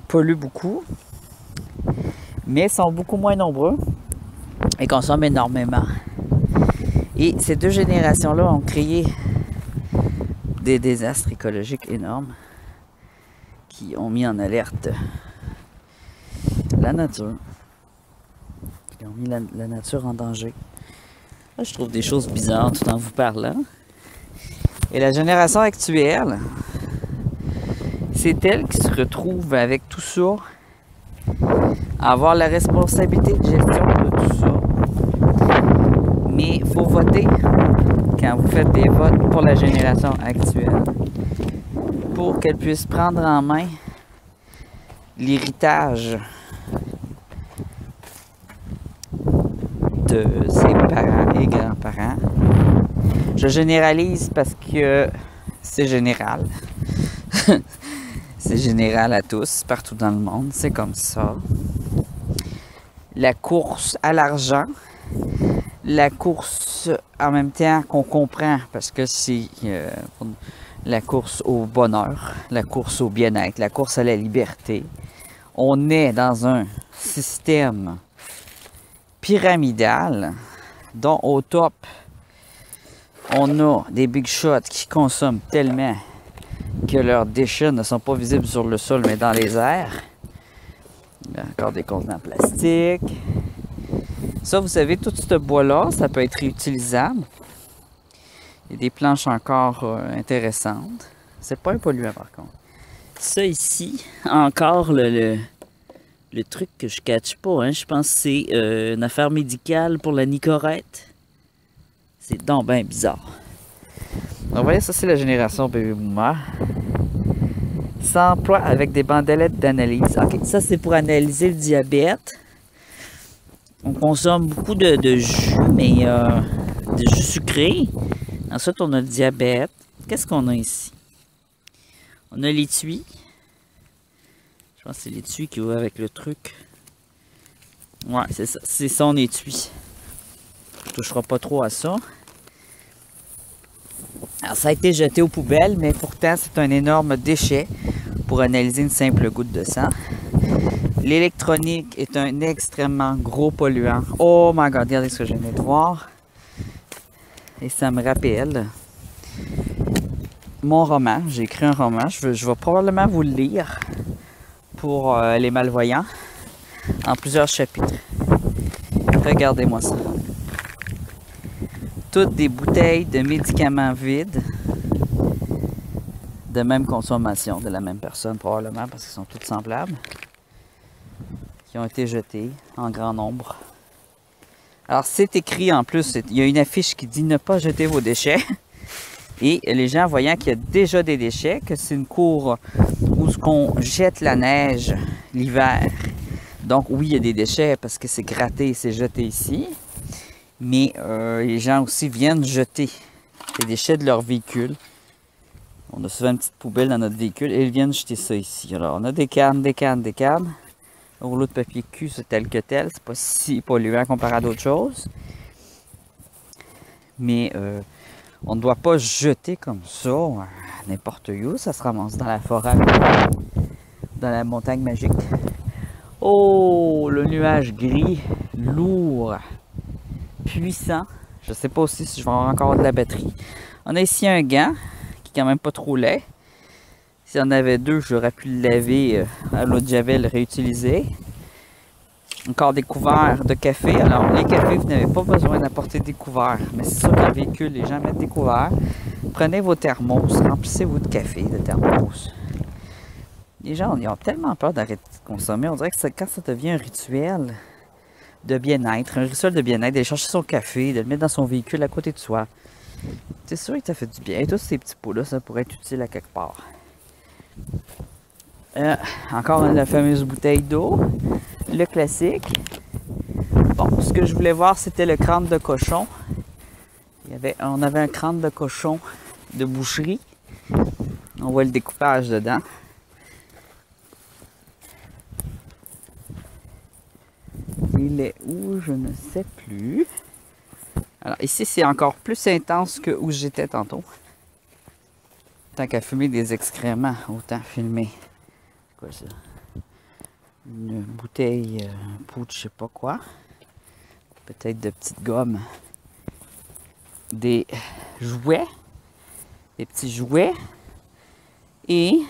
polluent beaucoup, mais sont beaucoup moins nombreux et consomment énormément. Et ces deux générations-là ont créé des désastres écologiques énormes qui ont mis en alerte la nature, qui ont mis la nature en danger. Là, je trouve des choses bizarres tout en vous parlant. Et la génération actuelle, c'est elle qui se retrouve avec tout ça, à avoir la responsabilité de gestion de tout ça. Mais il faut voter quand vous faites des votes pour la génération actuelle, pour qu'elle puisse prendre en main l'héritage de ses parents et grands-parents. Je généralise parce que c'est général. C'est général à tous, partout dans le monde, c'est comme ça. La course à l'argent, la course en même temps qu'on comprend parce que c'est la course au bonheur, la course au bien-être, la course à la liberté. On est dans un système pyramidal dont au top, on a des big shots qui consomment tellement que leurs déchets ne sont pas visibles sur le sol mais dans les airs. Il y a encore des contenants plastiques. Ça, vous savez, tout ce bois-là, ça peut être réutilisable. Il y a des planches encore intéressantes. C'est pas un polluant par contre. Ça ici, encore le truc que je catch pas, hein, je pense que c'est une affaire médicale pour la nicorette. C'est donc bien bizarre. Donc, vous voyez, ça c'est la génération baby boomer. S'emploie avec des bandelettes d'analyse. Ok, ça c'est pour analyser le diabète. On consomme beaucoup de jus, mais de jus sucré. Ensuite, on a le diabète. Qu'est-ce qu'on a ici? On a l'étui. Je pense que c'est l'étui qui va avec le truc. Ouais, c'est ça. C'est son étui. On ne touchera pas trop à ça. Alors, ça a été jeté aux poubelles, mais pourtant, c'est un énorme déchet pour analyser une simple goutte de sang. L'électronique est un extrêmement gros polluant. Oh my god, regardez ce que je viens de voir. Et ça me rappelle mon roman. J'ai écrit un roman. Je vais probablement vous le lire pour les malvoyants en plusieurs chapitres. Regardez-moi ça. Toutes des bouteilles de médicaments vides de même consommation de la même personne probablement parce qu'ils sont toutes semblables, qui ont été jetées en grand nombre. Alors c'est écrit en plus, il y a une affiche qui dit ne pas jeter vos déchets et les gens voyant qu'il y a déjà des déchets, que c'est une cour où on jette la neige l'hiver. Donc oui, il y a des déchets parce que c'est gratté et c'est jeté ici, mais les gens aussi viennent jeter les déchets de leur véhicule. On a souvent une petite poubelle dans notre véhicule et ils viennent jeter ça ici. Alors, on a des cannes, des cannes, des cannes. Le rouleau de papier cul, c'est tel que tel. C'est pas si polluant comparé à d'autres choses. Mais on ne doit pas jeter comme ça n'importe où. Ça se ramasse dans la forêt, dans la montagne magique. Oh, le nuage gris, lourd, puissant. Je sais pas aussi si je vais avoir encore de la batterie. On a ici un gant. Quand même pas trop laid. S'il y en avait deux, j'aurais pu le laver à l'eau de javel réutilisé. Encore des couverts de café. Alors, les cafés, vous n'avez pas besoin d'apporter des couverts. Mais c'est sûr qu'en véhicule, les gens mettent des couverts. Prenez vos thermos, remplissez-vous de café, de thermos. Les gens, ils ont tellement peur d'arrêter de consommer. On dirait que quand ça devient un rituel de bien-être, un rituel de bien-être, d'aller chercher son café, de le mettre dans son véhicule à côté de soi. C'est sûr que ça fait du bien. Et tous ces petits pots-là, ça pourrait être utile à quelque part. Encore la fameuse bouteille d'eau. Le classique. Bon, ce que je voulais voir, c'était le crâne de cochon. On avait un crâne de cochon de boucherie. On voit le découpage dedans. Il est où? Je ne sais plus. Alors ici, c'est encore plus intense que où j'étais tantôt. Tant qu'à fumer des excréments, autant filmer. C'est quoi ça? Une bouteille, un pot de je sais pas quoi. Peut-être de petites gommes. Des jouets. Des petits jouets. Et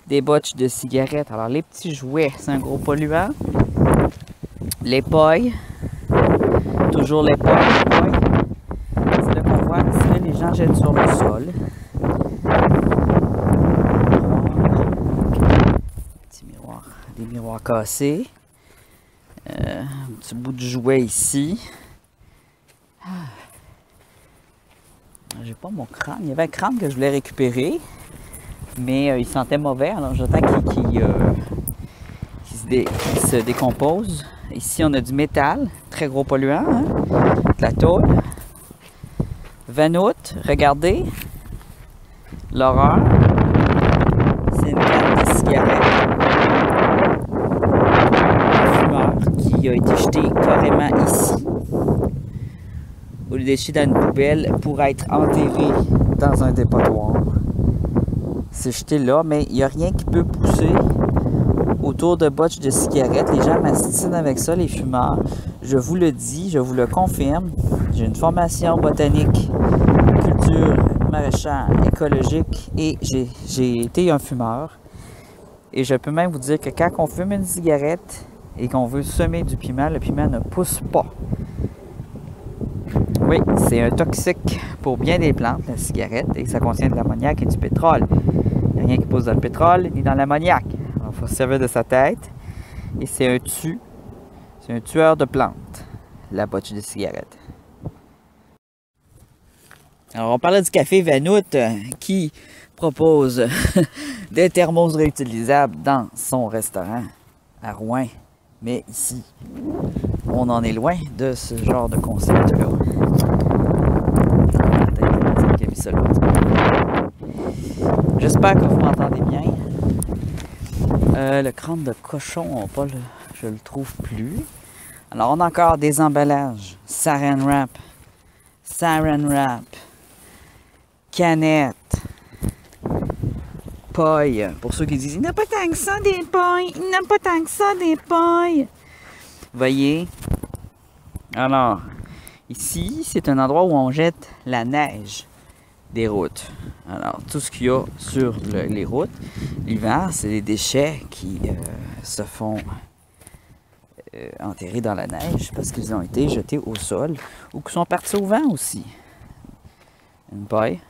des botches de cigarettes. Alors les petits jouets, c'est un gros polluant. Les pailles. Toujours les pailles. C'est là qu'on voit que les gens jettent sur le sol. Petit miroir. Des miroirs cassés. Un petit bout de jouet ici. J'ai pas mon crâne. Il y avait un crâne que je voulais récupérer. Mais il sentait mauvais. Alors j'attends qu'il se décompose. Ici, on a du métal, très gros polluant, hein? De la tôle. Vanout, regardez. L'horreur. C'est une canne de cigarette. Un fumeur qui a été jeté carrément ici. Au lieu d'être jeté dans une poubelle pour être enterré dans un dépotoir. C'est jeté là, mais il n'y a rien qui peut pousser autour de botches de cigarettes. Les gens m'astinent avec ça, les fumeurs. Je vous le dis, je vous le confirme. J'ai une formation botanique, culture, maraîchère, écologique et j'ai été un fumeur. Et je peux même vous dire que quand on fume une cigarette et qu'on veut semer du piment, le piment ne pousse pas. Oui, c'est un toxique pour bien des plantes, la cigarette, et ça contient de l'ammoniac et du pétrole. Il n'y a rien qui pousse dans le pétrole ni dans l'ammoniac. Il faut se servir de sa tête. Et c'est un tueur de plantes, la botche de cigarette. Alors, on parlait du café Vanout qui propose des thermos réutilisables dans son restaurant à Rouen. Mais ici, on en est loin de ce genre de concept-là. J'espère que vous m'entendez bien. Le crâne de cochon, je le trouve plus. Alors, on a encore des emballages. Saran wrap, canettes, pailles. Pour ceux qui disent, il n'y a pas tant que ça des pailles, il n'y a pas tant que ça des pailles. Voyez? Alors, ici, c'est un endroit où on jette la neige. des routes. Alors, tout ce qu'il y a sur les routes, l'hiver, c'est des déchets qui se font enterrer dans la neige parce qu'ils ont été jetés au sol ou qui sont partis au vent aussi. Une paille.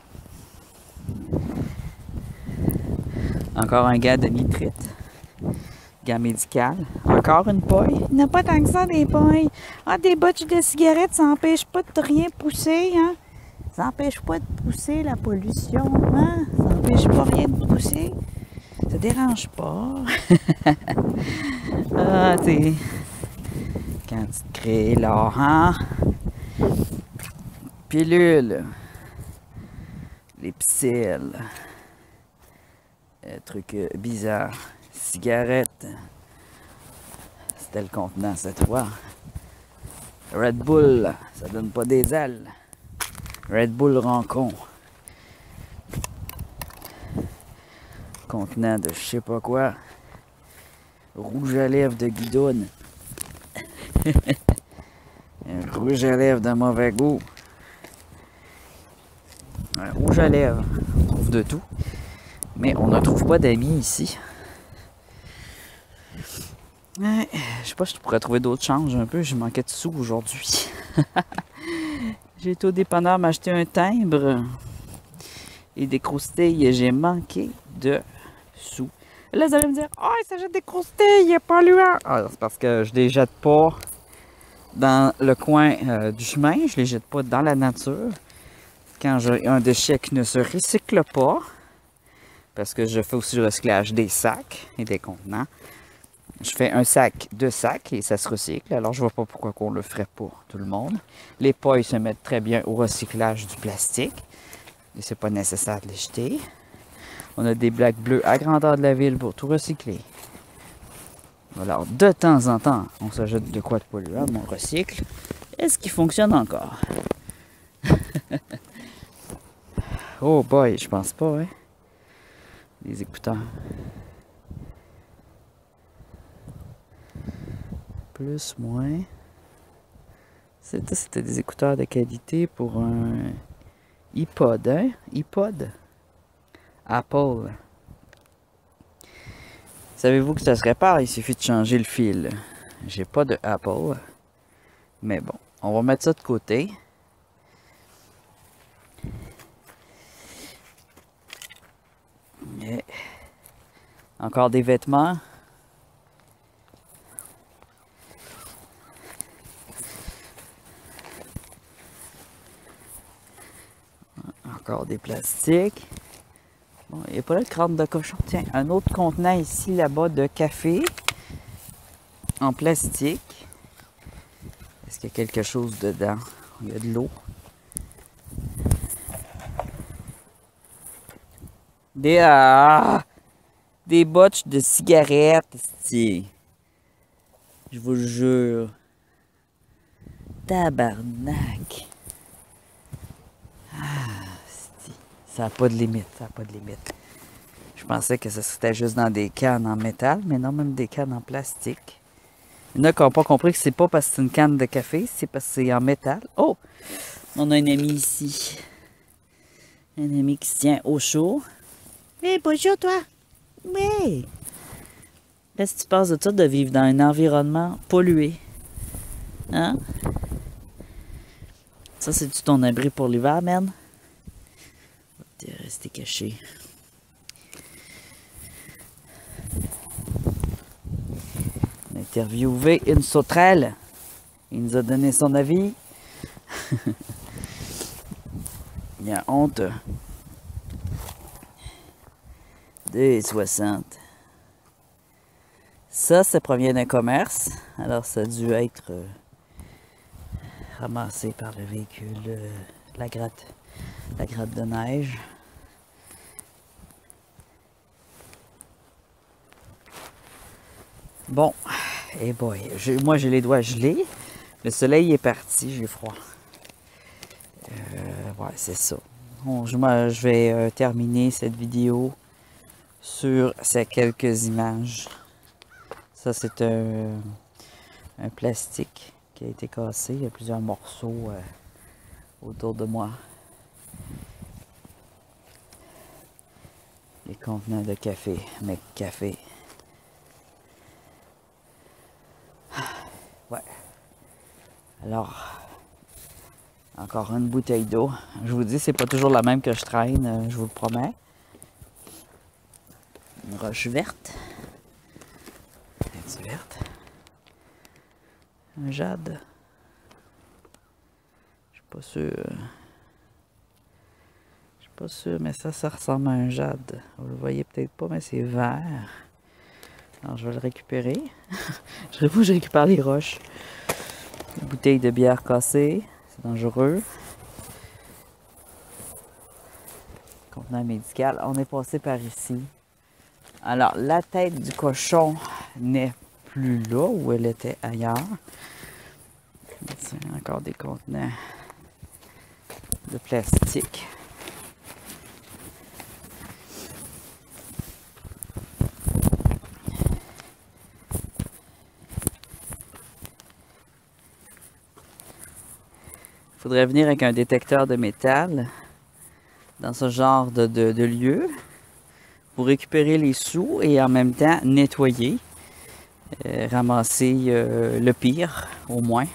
Encore un gars de nitrite. Gars médical. Encore une paille. Il n'y a pas tant que ça des pailles. Ah, des botches de cigarettes, ça n'empêche pas de rien pousser, hein? Ça n'empêche pas de pousser la pollution, hein? Ça n'empêche pas rien de pousser. Ça dérange pas. Ah, t'es... Quand tu te crées là, hein? Pilule. Les psilles. Trucs bizarres. Cigarettes. C'était le contenant cette fois. Red Bull, ça donne pas des ailes. Red Bull Rancon. Contenant de je sais pas quoi. Rouge à lèvres de guidoune. Un rouge à lèvres de mauvais goût. Un rouge à lèvres. On trouve de tout. Mais on ne trouve pas d'amis ici. Ouais, je sais pas si je pourrais trouver d'autres changes un peu. J'ai manqué de sous aujourd'hui. J'ai été au dépanneur m'acheter un timbre et des croustilles. J'ai manqué de sous. Là, vous allez me dire, ah, il s'agit des croustilles, il est polluant. Ah, c'est parce que je les jette pas dans le coin du chemin. Je les jette pas dans la nature. Quand j'ai un déchet qui ne se recycle pas, parce que je fais aussi le recyclage des sacs et des contenants. Je fais un sac, 2 sacs et ça se recycle. Alors je vois pas pourquoi on le ferait pour tout le monde. Les pailles se mettent très bien au recyclage du plastique. Et c'est pas nécessaire de les jeter. On a des blagues bleues à grandeur de la ville pour tout recycler. Alors de temps en temps, on s'ajoute de quoi de polluant, on recycle. Est-ce qu'il fonctionne encore? Oh boy, je pense pas, hein? Les écouteurs. Plus, moins. C'était des écouteurs de qualité pour un iPod, hein? iPod. Apple. Savez-vous que ça se répare? Il suffit de changer le fil. J'ai pas de Apple. Mais bon, on va mettre ça de côté. Et encore des vêtements. Encore des plastiques. Bon, il n'y a pas là de crâne de cochon. Tiens, un autre contenant ici, là-bas, de café. En plastique. Est-ce qu'il y a quelque chose dedans? Il y a de l'eau. Des botches de cigarettes, ici. Je vous le jure. Tabarnak. Ça n'a pas de limite, ça n'a pas de limite. Je pensais que c'était juste dans des cannes en métal, mais non, même des cannes en plastique. Il y en a qui n'ont pas compris que c'est pas parce que c'est une canne de café, c'est parce que c'est en métal. Oh! On a un ami ici. Un ami qui se tient au chaud. Hé, bonjour toi! Oui! Qu'est-ce que tu penses de ça, de vivre dans un environnement pollué? Hein? Ça, c'est-tu ton abri pour l'hiver, man? T'es resté caché. On a interviewé une sauterelle. Il nous a donné son avis. Il a honte. 2,60. Ça provient d'un commerce. Alors, ça a dû être ramassé par le véhicule, la gratte de neige. Bon, et boy, moi j'ai les doigts gelés. Le soleil est parti, j'ai froid. Ouais, c'est ça. Bon, je vais terminer cette vidéo sur ces quelques images. Ça, c'est un plastique qui a été cassé. Il y a plusieurs morceaux autour de moi. Les contenants de café, mec café. Ouais. Alors, encore une bouteille d'eau. Je vous dis, c'est pas toujours la même que je traîne, je vous le promets. Une roche verte. Est-ce verte? Un jade. Je suis pas sûr. Je suis pas sûr, mais ça ressemble à un jade. Vous le voyez peut-être pas, mais c'est vert. Alors je vais le récupérer. Je récupère les roches. Une bouteille de bière cassée. C'est dangereux. Contenant médical. On est passé par ici. Alors, la tête du cochon n'est plus là où elle était ailleurs. C'est encore des contenants de plastique. Il faudrait venir avec un détecteur de métal dans ce genre de lieu pour récupérer les sous et en même temps nettoyer, ramasser le pire au moins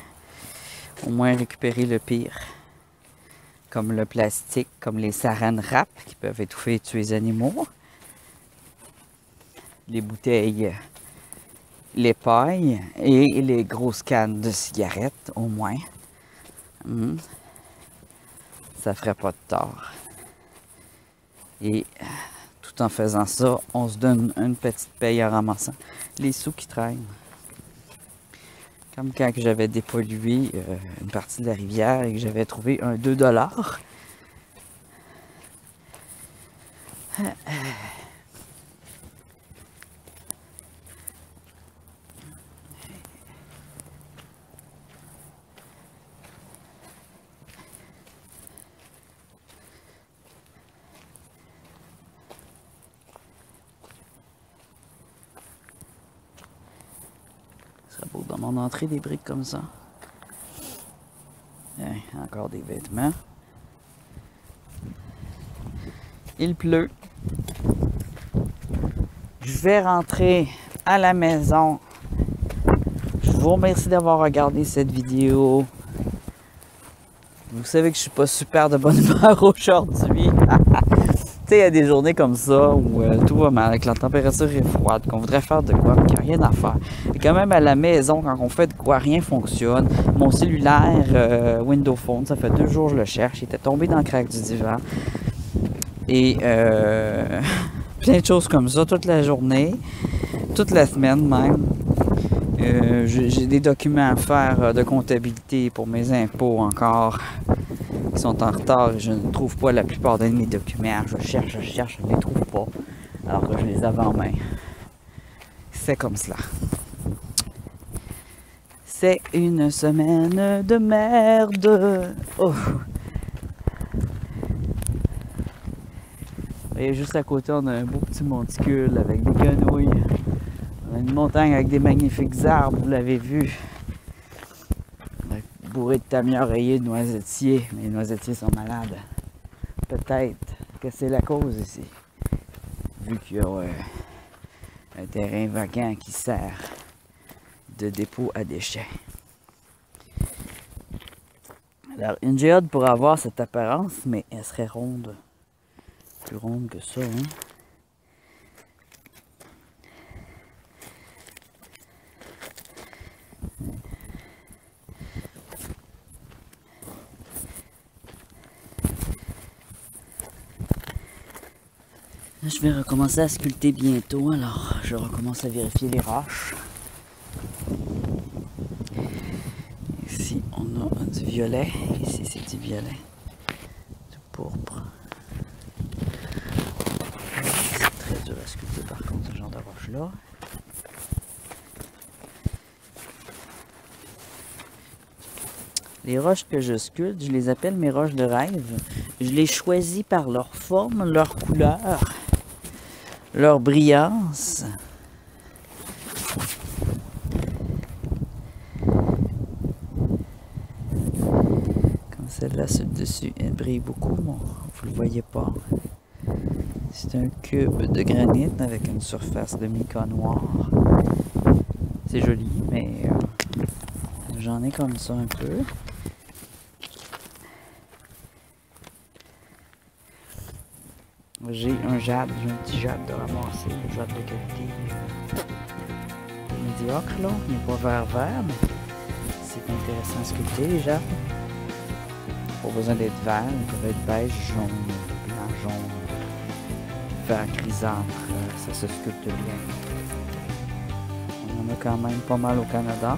récupérer le pire, comme le plastique, comme les saran wrap qui peuvent étouffer et tuer les animaux, les bouteilles, les pailles et les grosses cannes de cigarettes au moins. Ça ferait pas de tort. Et tout en faisant ça, on se donne une petite paye en ramassant les sous qui traînent. Comme quand j'avais dépollué une partie de la rivière et que j'avais trouvé un 2$. Ça beau dans mon entrée des briques comme ça. Encore des vêtements. Il pleut. Je vais rentrer à la maison. Je vous remercie d'avoir regardé cette vidéo. Vous savez que je suis pas super de bonne humeur aujourd'hui. Tu sais, il y a des journées comme ça où tout va mal, que la température est froide, qu'on voudrait faire de quoi, mais qu'il n'y a rien à faire. Et quand même à la maison, quand on fait de quoi, rien fonctionne. Mon cellulaire Windows Phone, ça fait 2 jours que je le cherche. Il était tombé dans le crack du divan. Et plein de choses comme ça toute la journée, toute la semaine même. J'ai des documents à faire de comptabilité pour mes impôts encore qui sont en retard et je ne trouve pas la plupart de mes documents. Je cherche, je ne les trouve pas alors que je les avais en main. C'est comme cela. C'est une semaine de merde. Oh. Et juste à côté, on a un beau petit monticule avec des grenouilles. On a une montagne avec des magnifiques arbres, vous l'avez vu. Bourré de tamiers oreillers, de noisetiers. Mais les noisetiers sont malades. Peut-être que c'est la cause ici. Vu qu'il y a un terrain vacant qui sert de dépôt à déchets. Alors, une géode pourrait avoir cette apparence, mais elle serait ronde. Plus ronde que ça, hein. Je vais recommencer à sculpter bientôt, alors je recommence à vérifier les roches. Ici on a du violet, ici c'est du violet, du pourpre. C'est très dur à sculpter par contre ce genre de roche là. Les roches que je sculpte, je les appelle mes roches de rêve. Je les choisis par leur forme, leur couleur, leur brillance. Comme celle-là sur le dessus, elle brille beaucoup, bon, vous le voyez pas. C'est un cube de granit avec une surface de mica noir. C'est joli, mais j'en ai comme ça un peu. J'ai un jade, j'ai un petit jade de ramasser, un jade de qualité médiocre là, il n'est pas vert, mais c'est intéressant à sculpter les jades. Pas besoin d'être vert, ils peuvent être beige, jaune, blanc, jaune, vert grisâtre, ça se sculpte bien. On en a quand même pas mal au Canada.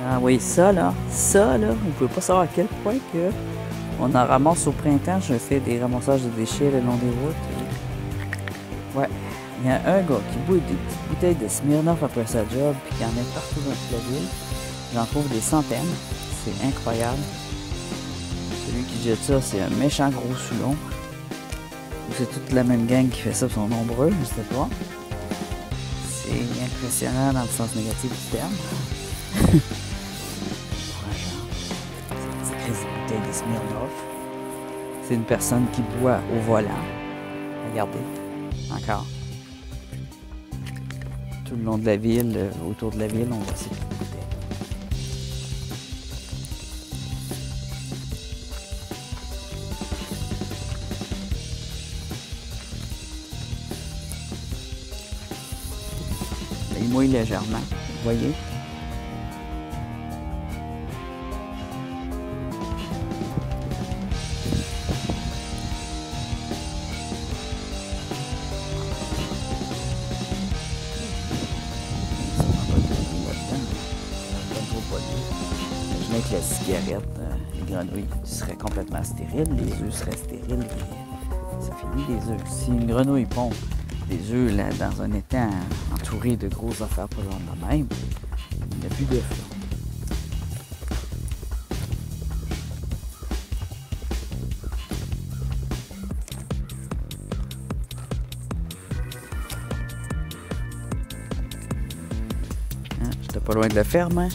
Ah oui, ça là, vous pouvez pas savoir à quel point que on en ramasse au printemps. Je fais des ramassages de déchets le long des routes. Ouais, il y a un gars qui boit des petites bouteilles de Smirnoff après sa job, puis qui en met partout dans toute la ville. J'en trouve des centaines, c'est incroyable. Celui qui jette ça, c'est un méchant gros Soulon. Ou c'est toute la même gang qui fait ça, ils sont nombreux, je sais pas. C'est impressionnant dans le sens négatif du terme. De Smirnoff. C'est une personne qui boit au volant. Regardez, encore. Tout le long de la ville, autour de la ville, on voit ces petites bouteilles. Il mouille légèrement, vous voyez? Avec la cigarette, les grenouilles seraient complètement stériles, les œufs seraient stériles, et ça finit les œufs. Si une grenouille pond des œufs là, dans un étang entouré de grosses affaires pas loin de la même, il n'y a plus d'œufs. J'étais pas loin de la ferme, hein?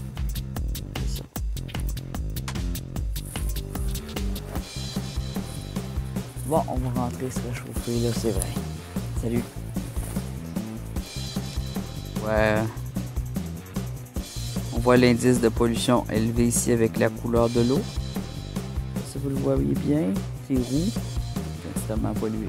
Bon, on va rentrer se réchauffer là, c'est vrai. Salut. Ouais. On voit l'indice de pollution élevé ici avec la couleur de l'eau. Si vous le voyez bien, c'est roux. C'est extrêmement pollué.